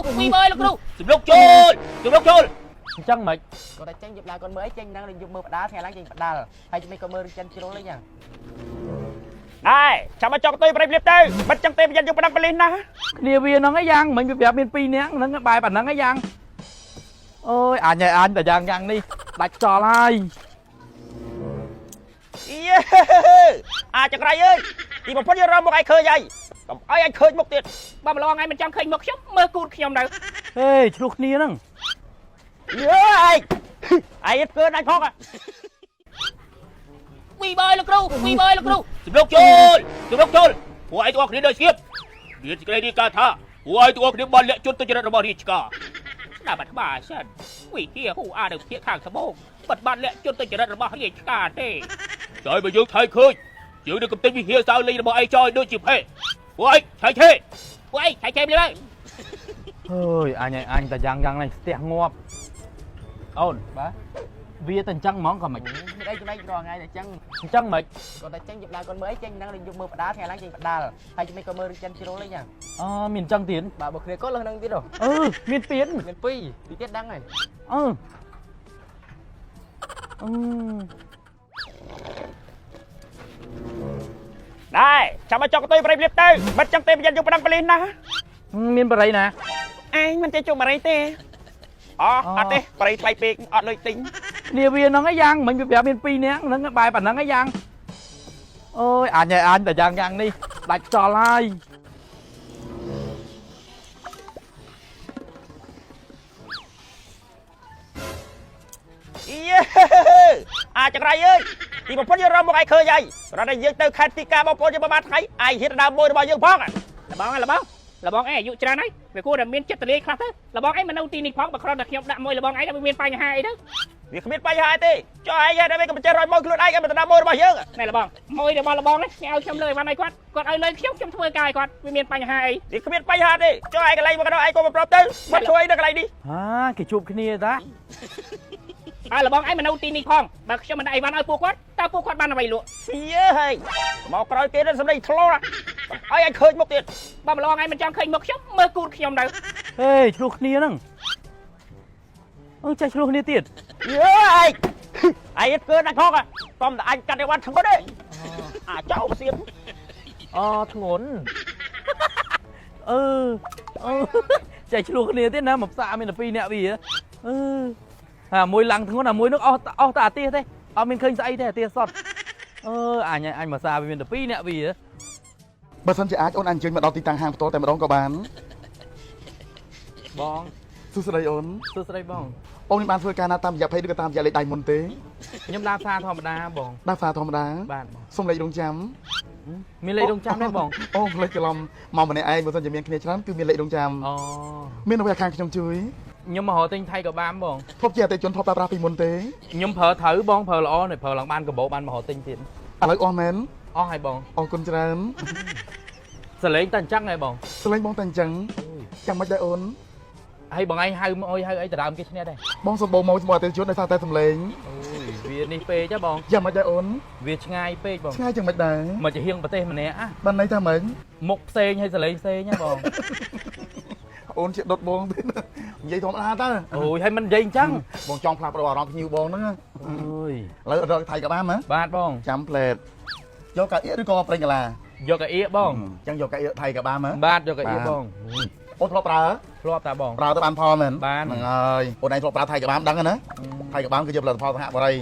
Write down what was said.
ពីមើលលោកគ្រូសំឡុកចូលសំឡុកចូលអញ្ចឹងមិនគាត់តែចេញយកឡាគាត់មើលអីចេញហ្នឹងយកមើលបដាថ្ងៃឡើងចេញបដាល់ហើយជំនាញគាត់មើលចិនជ្រុលអីយ៉ាងដែរចាំមកចង់ទៅប្រៃលៀបទៅមិនចឹងទេប្រយ័ត្នយកប្រដាំបលិសណាគ្នាវាហ្នឹងឯយ៉ាងមិញវាប្រាប់មាន2នាក់ហ្នឹងបែបអាហ្នឹងឯយ៉ាងអូយអញតែយ៉ាងនេះដាច់ចោលហើយយេអាចក្រៃអើយទីបំផុតយករមមកឲ្យឃើញហើយកុំឲ្យឃើញមុខទៀតបើម្លងឯងមិនចង់ឃើញមុខខ្ញុំមើលគូតខ្ញុំទៅហេឆ្លុះគ្នាហ្នឹងយេឯងកើដាច់ផងពីបើលោកគ្រូពីបើលោកគ្រូសំឡុកចូលពួកឯងទាំងអស់គ្នាដូចស្គៀបមានសេចក្តីរាយការណ៍ថាពួកឯងទាំងអស់គ្នាបានលាក់ជន់ទៅចរិតរបស់រាជការស្ដាប់បាត់ក្បាលសិនវិជាហូអានៅភាគខាងត្បូងបាត់បានលាក់ជន់ទៅចរិតរបស់រាជការទេតែបើយើងថៃឃើញយើងនឹងកំទេចវិហារសៅលេងរបស់ឯងចោលដូចជាភេពួកឯងឆៃឆេពួកឯងឆៃឆេម្ល៉េះហើយអើយអញតែយ៉ាងនេះស្ទះងាប់អូនបាទវាតែអញ្ចឹងហ្មងក៏មិនមានអីចំណែករងថ្ងៃតែអញ្ចឹងមិនគាត់តែចេញយកឡាគាត់មើលអីចេញហ្នឹងយកមើលបដាថ្ងៃឡើងចេញបដាល់ហើយជំនាញគាត់មើលចិនជ្រុលអីយ៉ាងមានអញ្ចឹងទៀតបាទបើគ្នាគាត់លើហ្នឹងទៀតមាន2ទីទៀតដឹងហើយដែរចាំមកចង់ទៅប្រៃលៀបទៅមិនចឹងទេប្រយ័ត្នយកប្រដាំបលិសណាមានបរិយណាឯងមិនចេះជួបបរិយទេអត់ទេបរិយថ្លៃពេកអត់លុយទិញគ្នាវាហ្នឹងឯយ៉ាងមិញវាប្រាប់មាន2នាក់ហ្នឹងបែបអាហ្នឹងឯយ៉ាងអូយអញតែយ៉ាងនេះដាច់ចោលហើយយេអាចក្រៃអើយទីបំផុតយករមមកឲ្យឃើញហើយគ្រាន់តែយើងទៅខេត្តទីការបងប្អូនយើងបានថ្ងៃឯងហ៊ានដើមមួយរបស់យើងផងលបងឯងអាយុច្រើនហើយវាគួរតែមានចិត្តទលាយខ្លះទៅលបងឯងមិននៅទីនេះផងបើគ្រាន់តែខ្ញុំដាក់មួយលបងឯងវាមានបញ្ហាអីទៅវាគ្មានបញ្ហាទេចុះឯងតែវាក៏មិនចេះរយមួយខ្លួនឯងឲ្យទៅដាក់មួយរបស់យើងណែលបងមួយរបស់លបងនេះគេឲ្យខ្ញុំលើអីវ៉ាន់ឲ្យគាត់ឲ្យលើខ្ញុំធ្វើការឲ្យគាត់វាមានបញ្ហាអីវាគ្មានបញ្ហាទេចុះឯងកន្លែងមកដល់ឯងក៏មិនប្រាប់ទៅមកជួយនៅកន្លែងនេះគេជួបគ្នាតាហើយលបងឯងមិននៅទីនេះផងបើខ្ញុំមិនដាក់អីវ៉ាន់ឲ្យពួកគាត់តើពួកគាត់បានអ្វីលក់យេហេមកក្រោយគេនឹងសម្ដីធ្លោឲ្យឯងឃើញមុខទៀតបើម្លងឯងមិនចង់ឃើញមុខខ្ញុំមើលគូតខ្ញុំទៅហេឆ្លុះគ្នាហ្នឹងចេះឆ្លុះគ្នាទៀតយេឯងកើដាច់ផងកុំតែអញកាត់អីវ៉ាន់ធ្ងន់ទេអាចោលសៀនធ្ងន់ចេះឆ្លុះគ្នាទៀតណាមកផ្សារមានតែ2នាក់វាមួយឡើងធ្ងន់មួយនោះអស់តែអាទៀសទេអត់មានឃើញស្អីទេអាទៀសសតអញមកសារវាមានតែ2នាក់វាបើសិនជាអាចអូនអញ្ជើញមកដល់ទីតាំងហាងផ្ទាល់តែម្ដងក៏បានបងសួស្ដីអូនសួស្ដីបងអូនបានធ្វើការណាតាមរយៈភេទឬក៏តាមរយៈលេខដៃមុនទេខ្ញុំដើរផ្សារធម្មតាបងដើរផ្សារធម្មតាបាទសុំលេខរងចាំមានលេខរងចាំទេបងអូលេខច្រឡំមកម្នាក់ឯងបើសិនជាមានគ្នាច្រើនគឺមានលេខរងចាំមានអ្វីខាងខ្ញុំជួយខ្ញុំមករកទិញថៃក៏បានបងធប់ជាអតិជនធប់ប្រើប្រាស់ពីមុនទេខ្ញុំប្រើត្រូវបងប្រើល្អនេះប្រើឡើងបានកាបោបានមករកទិញទៀតឥឡូវអស់មែនអស់ហើយបងអរគុណច្រើនសលេងតែអញ្ចឹងហ៎បងសលេងបងតែអញ្ចឹងចាំមិនដែរអូនហើយបងឯងហៅមកអុយហៅអីដដើមគេឈ្នះដែរបងសម្បូរមកជាមួយអតិជនដោយសារតែសំលេងវានេះពេកហ៎បងយ៉ាងមិនដែរអូនវាឆ្ងាយពេកបងឆ្ងាយយ៉ាងមិនដែរមកជាហៀងប្រទេសម្នាក់បានន័យថាម៉េចមុខផ្សេងហើយសលេងផ្សេងហ៎បងអូនជាដុតបងទេនិយាយធម្មតាតើអូយហើយមិននិយាយអញ្ចឹងបងចង់ផ្លាស់ប្ដូរអារម្មណ៍ភ្ញៀវបងហ្នឹងអូយឥឡូវរកថៃក៏បានហ៎បាទបងចាំផ្លែតយកកាអៀឬក៏ប្រេងកាឡាយកកាអៀបងអញ្ចឹងយកកាអៀថៃក៏បានហ៎បាទយកកាអៀបងអូនធ្លាប់ប្រើធ្លាប់តាបងប្រើទៅបានផលមែនហ្នឹងហើយអូនឯងធ្លាប់ប្រើថៃក៏បានដឹងណាថៃក៏បានគឺជាផលិតផលសហបរិយ